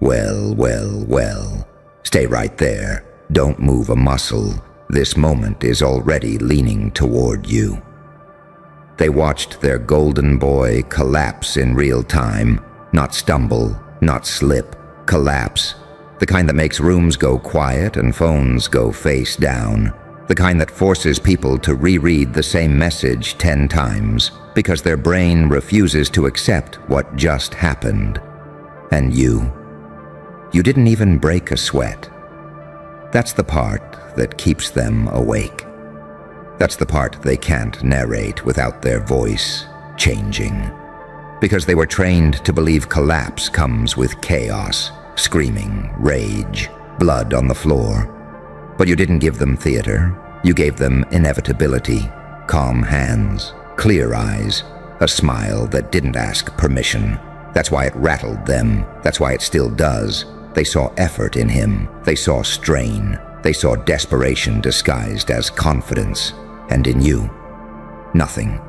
Well, well, well. Stay right there. Don't move a muscle. This moment is already leaning toward you. They watched their golden boy collapse in real time. Not stumble, not slip. Collapse. The kind that makes rooms go quiet and phones go face down. The kind that forces people to reread the same message 10 times because their brain refuses to accept what just happened. And you didn't even break a sweat. That's the part that keeps them awake. That's the part they can't narrate without their voice changing. Because they were trained to believe collapse comes with chaos, screaming, rage, blood on the floor. But you didn't give them theater. You gave them inevitability, calm hands, clear eyes, a smile that didn't ask permission. That's why it rattled them. That's why it still does. They saw effort in him. They saw strain. They saw desperation disguised as confidence. And in you, nothing.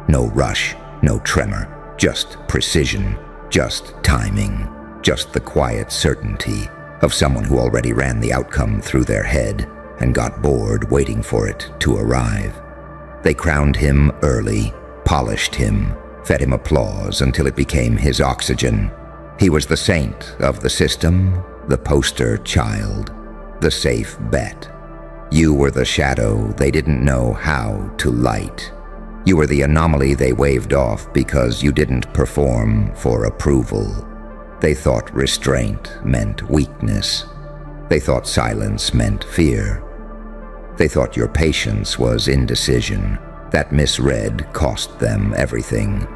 No rush, no tremor, just precision, just timing, just the quiet certainty of someone who already ran the outcome through their head and got bored waiting for it to arrive. They crowned him early, polished him, fed him applause until it became his oxygen. He was the saint of the system, the poster child, the safe bet. You were the shadow they didn't know how to light. You were the anomaly they waved off because you didn't perform for approval. They thought restraint meant weakness. They thought silence meant fear. They thought your patience was indecision. That misread cost them everything.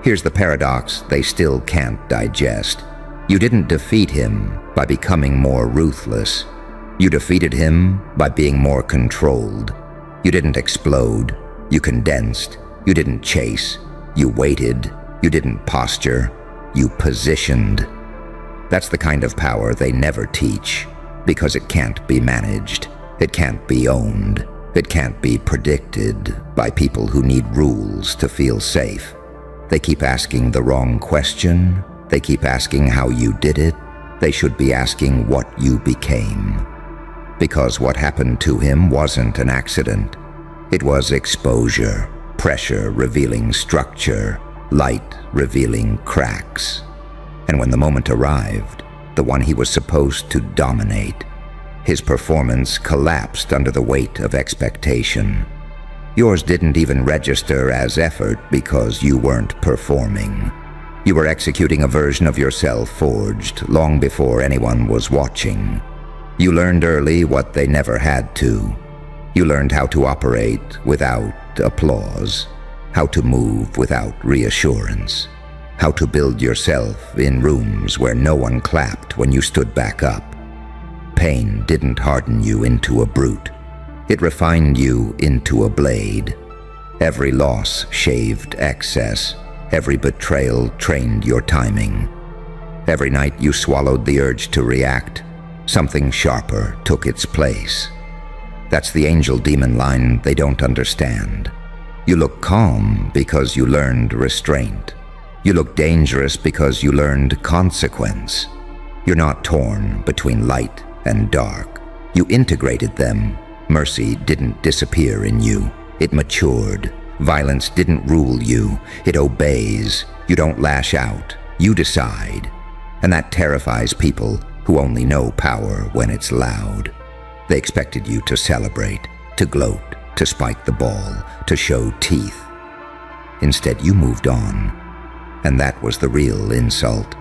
Here's the paradox they still can't digest. You didn't defeat him by becoming more ruthless. You defeated him by being more controlled. You didn't explode. You condensed. You didn't chase. You waited. You didn't posture. You positioned. That's the kind of power they never teach, because it can't be managed. It can't be owned. It can't be predicted by people who need rules to feel safe. They keep asking the wrong question. They keep asking how you did it. They should be asking what you became. Because what happened to him wasn't an accident. It was exposure, pressure revealing structure, light revealing cracks. And when the moment arrived, the one he was supposed to dominate, his performance collapsed under the weight of expectation. Yours didn't even register as effort because you weren't performing. You were executing a version of yourself forged long before anyone was watching. You learned early what they never had to. You learned how to operate without applause, how to move without reassurance, how to build yourself in rooms where no one clapped when you stood back up. Pain didn't harden you into a brute. It refined you into a blade. Every loss shaved excess. Every betrayal trained your timing. Every night you swallowed the urge to react. Something sharper took its place. That's the angel-demon line they don't understand. You look calm because you learned restraint. You look dangerous because you learned consequence. You're not torn between light and dark. You integrated them. Mercy didn't disappear in you. It matured. Violence didn't rule you. It obeys. You don't lash out. You decide. And that terrifies people who only know power when it's loud. They expected you to celebrate, to gloat, to spike the ball, to show teeth. Instead, you moved on. And that was the real insult.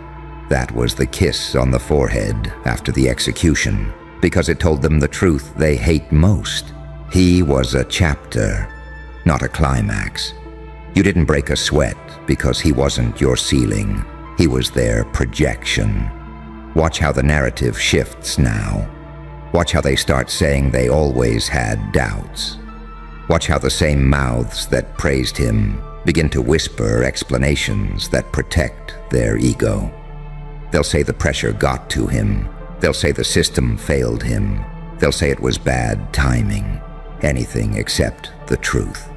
That was the kiss on the forehead after the execution, because it told them the truth they hate most. He was a chapter, not a climax. You didn't break a sweat because he wasn't your ceiling. He was their projection. Watch how the narrative shifts now. Watch how they start saying they always had doubts. Watch how the same mouths that praised him begin to whisper explanations that protect their ego. They'll say the pressure got to him. They'll say the system failed him. They'll say it was bad timing. Anything except the truth.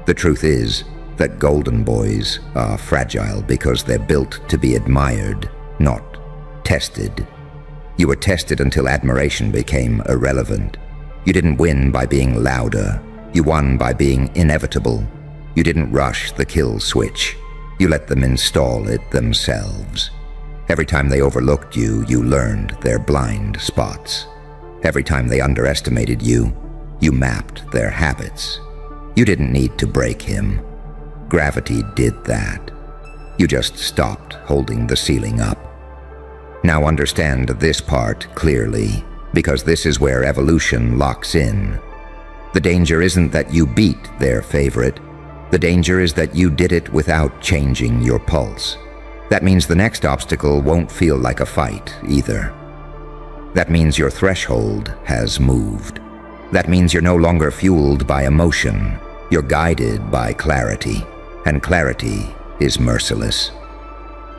The truth is that golden boys are fragile because they're built to be admired, not tested. You were tested until admiration became irrelevant. You didn't win by being louder. You won by being inevitable. You didn't rush the kill switch. You let them install it themselves. Every time they overlooked you, you learned their blind spots. Every time they underestimated you, you mapped their habits. You didn't need to break him. Gravity did that. You just stopped holding the ceiling up. Now understand this part clearly, because this is where evolution locks in. The danger isn't that you beat their favorite. The danger is that you did it without changing your pulse. That means the next obstacle won't feel like a fight either. That means your threshold has moved. That means you're no longer fueled by emotion. You're guided by clarity, and clarity is merciless.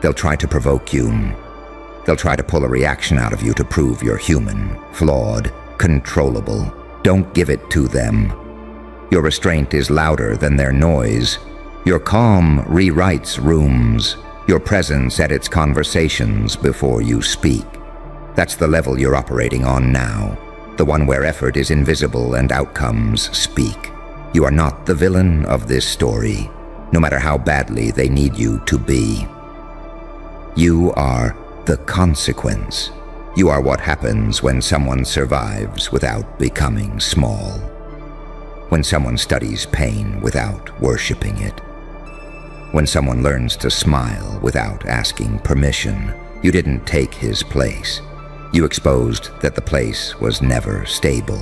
They'll try to provoke you. They'll try to pull a reaction out of you to prove you're human, flawed, controllable. Don't give it to them. Your restraint is louder than their noise. Your calm rewrites rooms. Your presence edits conversations before you speak. That's the level you're operating on now, the one where effort is invisible and outcomes speak. You are not the villain of this story, no matter how badly they need you to be. You are the consequence. You are what happens when someone survives without becoming small. When someone studies pain without worshiping it. When someone learns to smile without asking permission. You didn't take his place. You exposed that the place was never stable.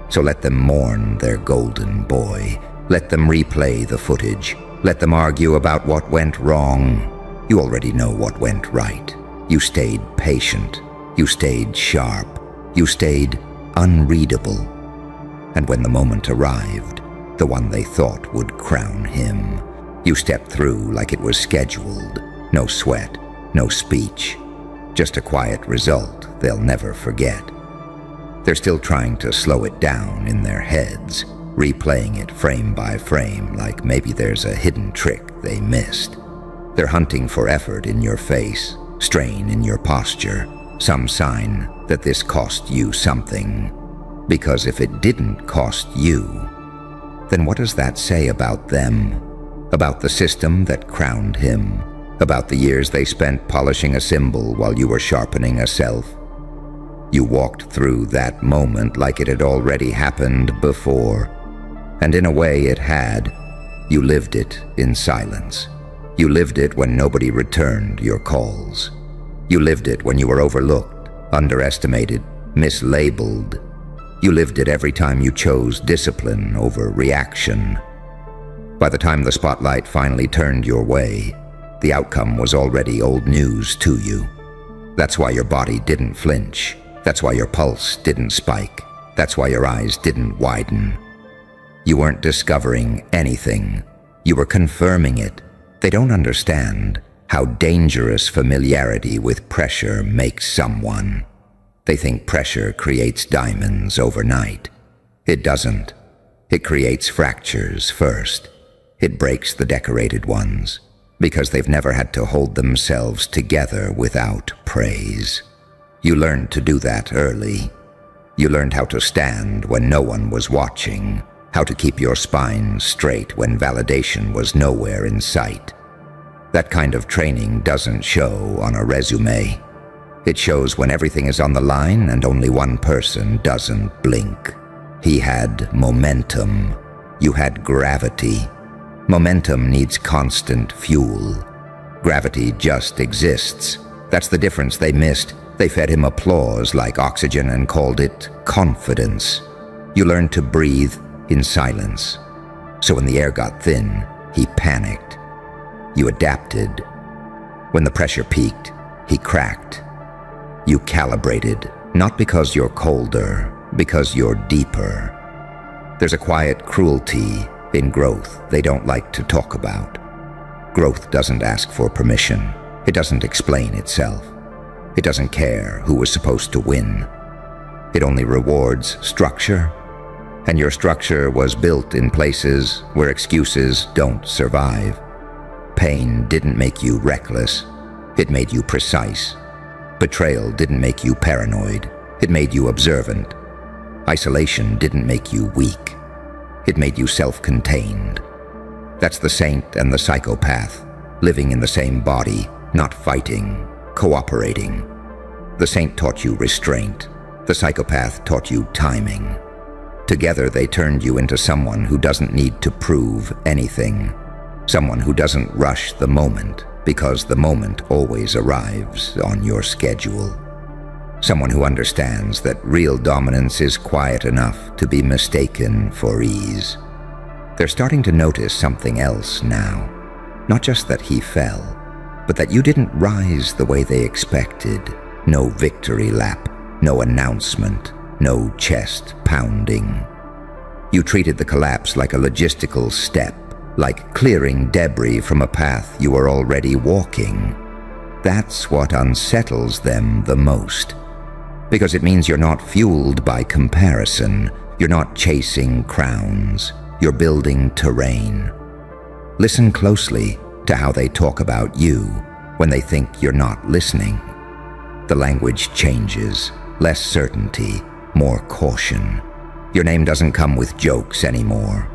So let them mourn their golden boy. Let them replay the footage. Let them argue about what went wrong. You already know what went right. You stayed patient. You stayed sharp. You stayed unreadable. And when the moment arrived, the one they thought would crown him, you stepped through like it was scheduled. No sweat, no speech. Just a quiet result they'll never forget. They're still trying to slow it down in their heads, replaying it frame by frame like maybe there's a hidden trick they missed. They're hunting for effort in your face, strain in your posture, some sign that this cost you something. Because if it didn't cost you, then what does that say about them? About the system that crowned him? About the years they spent polishing a symbol while you were sharpening a self? You walked through that moment like it had already happened before. And in a way it had. You lived it in silence. You lived it when nobody returned your calls. You lived it when you were overlooked, underestimated, mislabeled. You lived it every time you chose discipline over reaction. By the time the spotlight finally turned your way, the outcome was already old news to you. That's why your body didn't flinch. That's why your pulse didn't spike. That's why your eyes didn't widen. You weren't discovering anything. You were confirming it. They don't understand how dangerous familiarity with pressure makes someone. They think pressure creates diamonds overnight. It doesn't. It creates fractures first. It breaks the decorated ones, because they've never had to hold themselves together without praise. You learned to do that early. You learned how to stand when no one was watching, how to keep your spine straight when validation was nowhere in sight. That kind of training doesn't show on a resume. It shows when everything is on the line and only one person doesn't blink. He had momentum. You had gravity. Momentum needs constant fuel. Gravity just exists. That's the difference they missed. They fed him applause like oxygen and called it confidence. You learned to breathe in silence. So when the air got thin, he panicked. You adapted. When the pressure peaked, he cracked. You calibrated, not because you're colder, because you're deeper. There's a quiet cruelty in growth they don't like to talk about. Growth doesn't ask for permission. It doesn't explain itself. It doesn't care who was supposed to win. It only rewards structure. And your structure was built in places where excuses don't survive. Pain didn't make you reckless. It made you precise. Betrayal didn't make you paranoid. It made you observant. Isolation didn't make you weak. It made you self-contained. That's the saint and the psychopath, living in the same body, not fighting, cooperating. The saint taught you restraint. The psychopath taught you timing. Together they turned you into someone who doesn't need to prove anything. Someone who doesn't rush the moment, because the moment always arrives on your schedule. Someone who understands that real dominance is quiet enough to be mistaken for ease. They're starting to notice something else now. Not just that he fell, but that you didn't rise the way they expected. No victory lap, no announcement, no chest pounding. You treated the collapse like a logistical step, like clearing debris from a path you were already walking. That's what unsettles them the most. Because it means you're not fueled by comparison. You're not chasing crowns. You're building terrain. Listen closely to how they talk about you when they think you're not listening. The language changes, less certainty, more caution. Your name doesn't come with jokes anymore.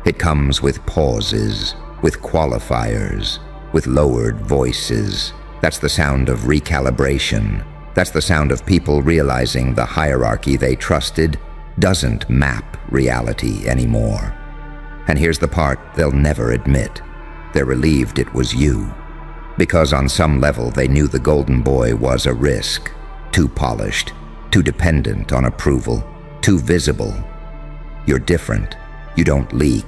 It comes with pauses, with qualifiers, with lowered voices. That's the sound of recalibration. That's the sound of people realizing the hierarchy they trusted doesn't map reality anymore. And here's the part they'll never admit. They're relieved it was you. Because on some level they knew the golden boy was a risk. Too polished, too dependent on approval, too visible. You're different. You don't leak.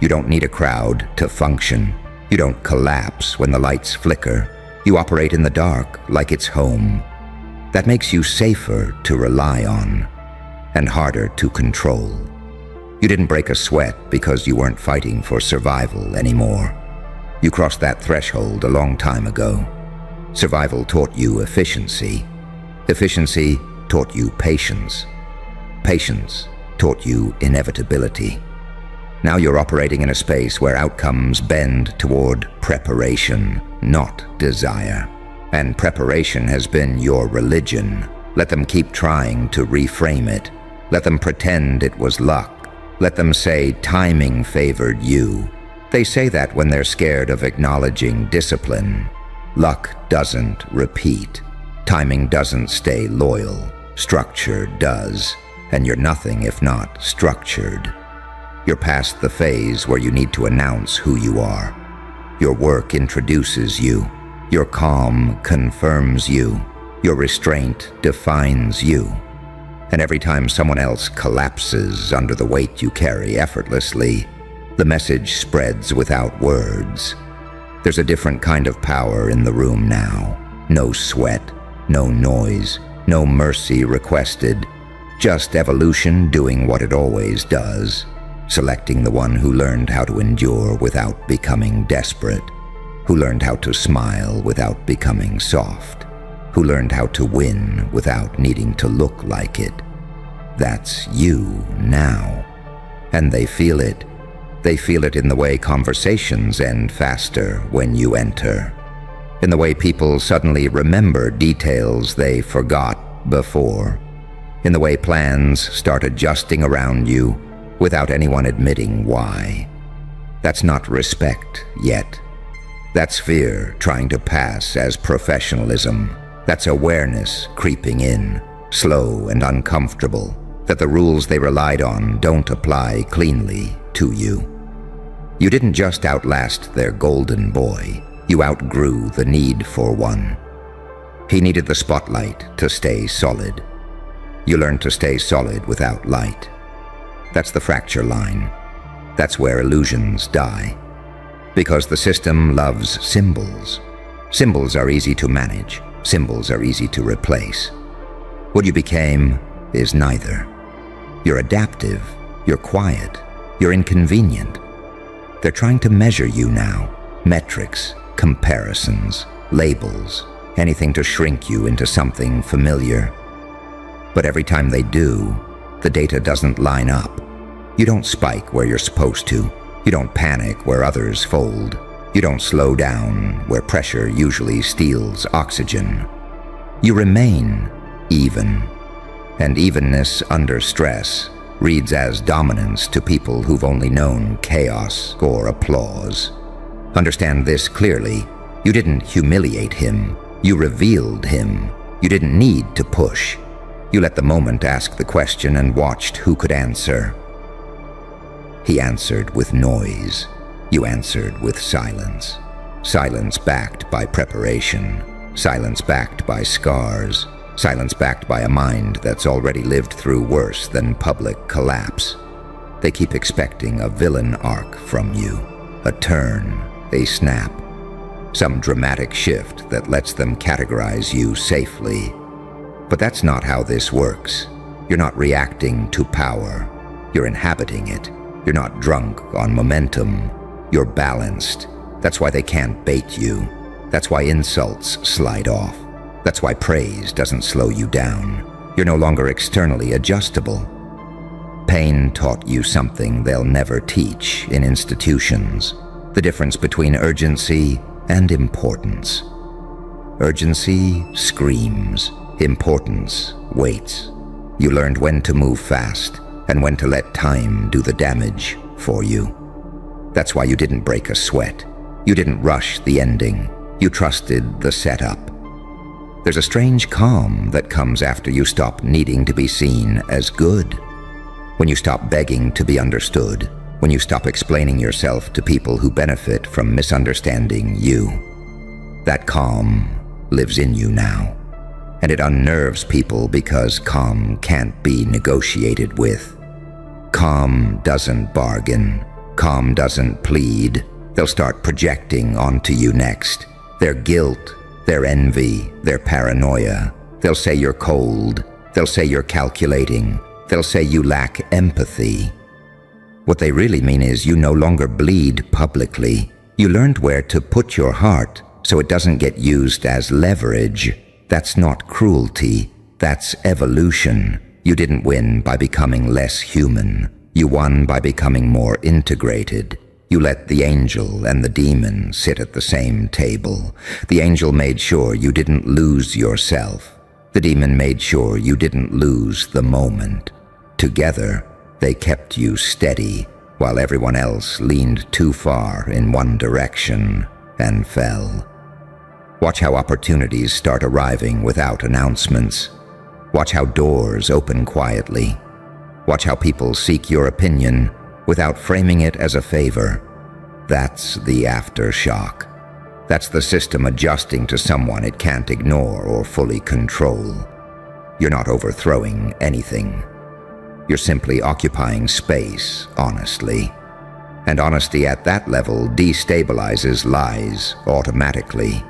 You don't need a crowd to function. You don't collapse when the lights flicker. You operate in the dark like it's home. That makes you safer to rely on and harder to control. You didn't break a sweat because you weren't fighting for survival anymore. You crossed that threshold a long time ago. Survival taught you efficiency. Efficiency taught you patience. Patience taught you inevitability. Now you're operating in a space where outcomes bend toward preparation, not desire. And preparation has been your religion. Let them keep trying to reframe it. Let them pretend it was luck. Let them say timing favored you. They say that when they're scared of acknowledging discipline. Luck doesn't repeat. Timing doesn't stay loyal. Structure does. And you're nothing if not structured. You're past the phase where you need to announce who you are. Your work introduces you. Your calm confirms you. Your restraint defines you. And every time someone else collapses under the weight you carry effortlessly, the message spreads without words. There's a different kind of power in the room now. No sweat, no noise, no mercy requested. Just evolution doing what it always does. Selecting the one who learned how to endure without becoming desperate. Who learned how to smile without becoming soft. Who learned how to win without needing to look like it. That's you now. And they feel it. They feel it in the way conversations end faster when you enter. In the way people suddenly remember details they forgot before. In the way plans start adjusting around you without anyone admitting why. That's not respect yet. That's fear trying to pass as professionalism. That's awareness creeping in, slow and uncomfortable, that the rules they relied on don't apply cleanly to you. You didn't just outlast their golden boy, you outgrew the need for one. He needed the spotlight to stay solid. You learned to stay solid without light. That's the fracture line. That's where illusions die. Because the system loves symbols. Symbols are easy to manage. Symbols are easy to replace. What you became is neither. You're adaptive. You're quiet. You're inconvenient. They're trying to measure you now. Metrics, comparisons, labels, anything to shrink you into something familiar. But every time they do, the data doesn't line up. You don't spike where you're supposed to. You don't panic where others fold. You don't slow down where pressure usually steals oxygen. You remain even. And evenness under stress reads as dominance to people who've only known chaos or applause. Understand this clearly. You didn't humiliate him. You revealed him. You didn't need to push. You let the moment ask the question and watched who could answer. He answered with noise. You answered with silence. Silence backed by preparation. Silence backed by scars. Silence backed by a mind that's already lived through worse than public collapse. They keep expecting a villain arc from you. A turn, a snap. Some dramatic shift that lets them categorize you safely. But that's not how this works. You're not reacting to power. You're inhabiting it. You're not drunk on momentum. You're balanced. That's why they can't bait you. That's why insults slide off. That's why praise doesn't slow you down. You're no longer externally adjustable. Pain taught you something they'll never teach in institutions. The difference between urgency and importance. Urgency screams. Importance waits. You learned when to move fast and when to let time do the damage for you. That's why you didn't break a sweat. You didn't rush the ending. You trusted the setup. There's a strange calm that comes after you stop needing to be seen as good. When you stop begging to be understood. When you stop explaining yourself to people who benefit from misunderstanding you. That calm lives in you now. And it unnerves people because calm can't be negotiated with. Calm doesn't bargain. Calm doesn't plead. They'll start projecting onto you next. Their guilt, their envy, their paranoia. They'll say you're cold. They'll say you're calculating. They'll say you lack empathy. What they really mean is you no longer bleed publicly. You learned where to put your heart so it doesn't get used as leverage. That's not cruelty. That's evolution. You didn't win by becoming less human. You won by becoming more integrated. You let the angel and the demon sit at the same table. The angel made sure you didn't lose yourself. The demon made sure you didn't lose the moment. Together, they kept you steady while everyone else leaned too far in one direction and fell. Watch how opportunities start arriving without announcemements. Watch how doors open quietly. Watch how people seek your opinion without framing it as a favor. That's the aftershock. That's the system adjusting to someone it can't ignore or fully control. You're not overthrowing anything. You're simply occupying space, honestly. And honesty at that level destabilizes lies automatically.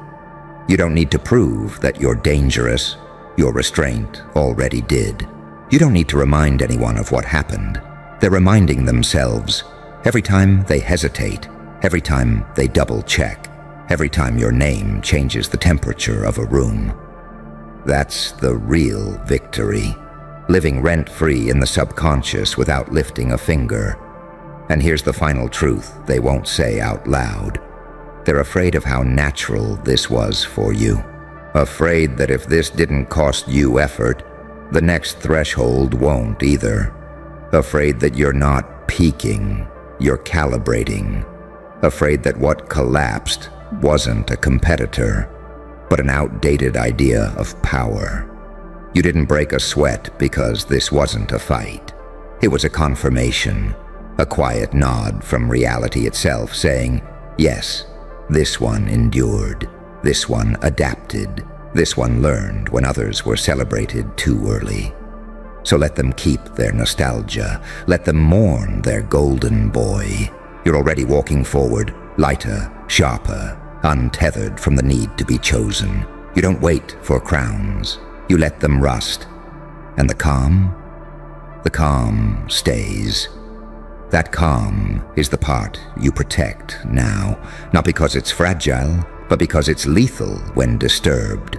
You don't need to prove that you're dangerous. Your restraint already did. You don't need to remind anyone of what happened. They're reminding themselves every time they hesitate, every time they double-check, every time your name changes the temperature of a room. That's the real victory. Living rent-free in the subconscious without lifting a finger. And here's the final truth they won't say out loud. They're afraid of how natural this was for you. Afraid that if this didn't cost you effort, the next threshold won't either. Afraid that you're not peaking, you're calibrating. Afraid that what collapsed wasn't a competitor, but an outdated idea of power. You didn't break a sweat because this wasn't a fight. It was a confirmation, a quiet nod from reality itself saying, yes, this one endured, this one adapted, this one learned when others were celebrated too early. So let them keep their nostalgia, let them mourn their golden boy. You're already walking forward, lighter, sharper, untethered from the need to be chosen. You don't wait for crowns. You let them rust. And the calm stays. That calm is the part you protect now, not because it's fragile, but because it's lethal when disturbed.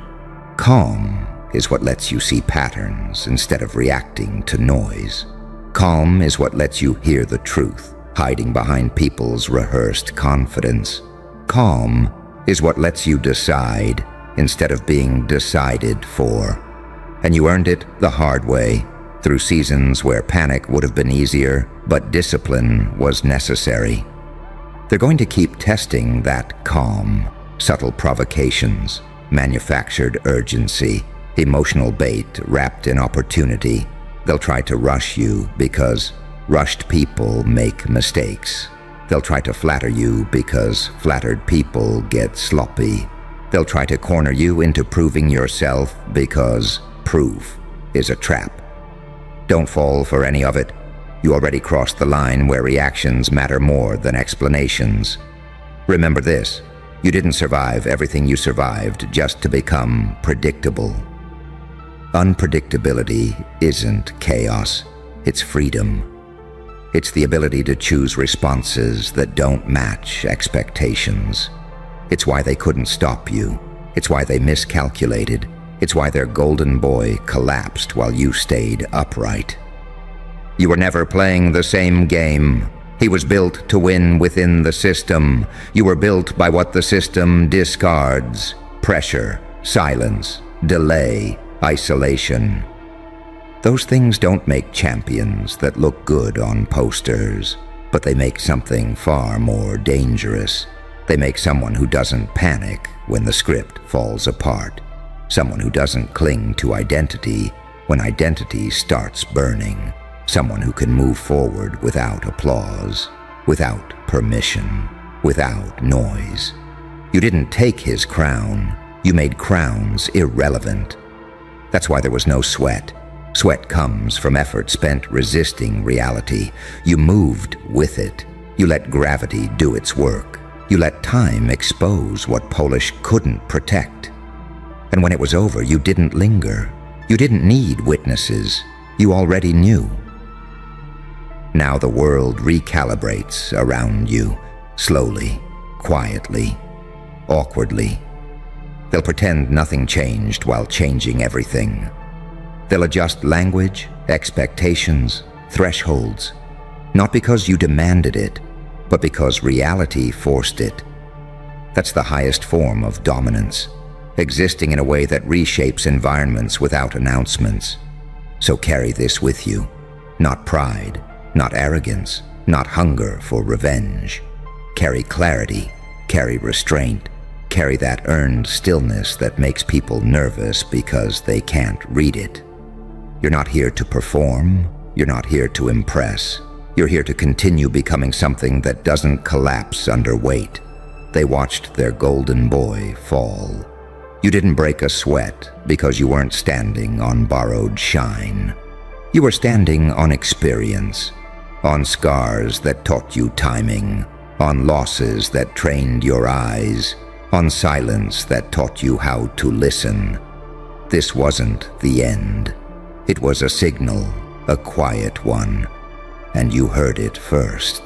Calm is what lets you see patterns instead of reacting to noise. Calm is what lets you hear the truth, hiding behind people's rehearsed confidence. Calm is what lets you decide instead of being decided for. And you earned it the hard way, through seasons where panic would have been easier, but discipline was necessary. They're going to keep testing that calm, subtle provocations, manufactured urgency, emotional bait wrapped in opportunity. They'll try to rush you because rushed people make mistakes. They'll try to flatter you because flattered people get sloppy. They'll try to corner you into proving yourself because proof is a trap. Don't fall for any of it. You already crossed the line where reactions matter more than explanations. Remember this, you didn't survive everything you survived just to become predictable. Unpredictability isn't chaos, it's freedom. It's the ability to choose responses that don't match expectations. It's why they couldn't stop you. It's why they miscalculated. It's why their golden boy collapsed while you stayed upright. You were never playing the same game. He was built to win within the system. You were built by what the system discards: pressure, silence, delay, isolation. Those things don't make champions that look good on posters, but they make something far more dangerous. They make someone who doesn't panic when the script falls apart. Someone who doesn't cling to identity when identity starts burning. Someone who can move forward without applause, without permission, without noise. You didn't take his crown. You made crowns irrelevant. That's why there was no sweat. Sweat comes from effort spent resisting reality. You moved with it. You let gravity do its work. You let time expose what Polish couldn't protect. And when it was over, you didn't linger. You didn't need witnesses. You already knew. Now the world recalibrates around you, slowly, quietly, awkwardly. They'll pretend nothing changed while changing everything. They'll adjust language, expectations, thresholds, not because you demanded it, but because reality forced it. That's the highest form of dominance, existing in a way that reshapes environments without announcements. So carry this with you, not pride, not arrogance, not hunger for revenge. Carry clarity, carry restraint, carry that earned stillness that makes people nervous because they can't read it. You're not here to perform, you're not here to impress. You're here to continue becoming something that doesn't collapse under weight. They watched their golden boy fall. You didn't break a sweat because you weren't standing on borrowed shine. You were standing on experience, on scars that taught you timing, on losses that trained your eyes, on silence that taught you how to listen. This wasn't the end. It was a signal, a quiet one, and you heard it first.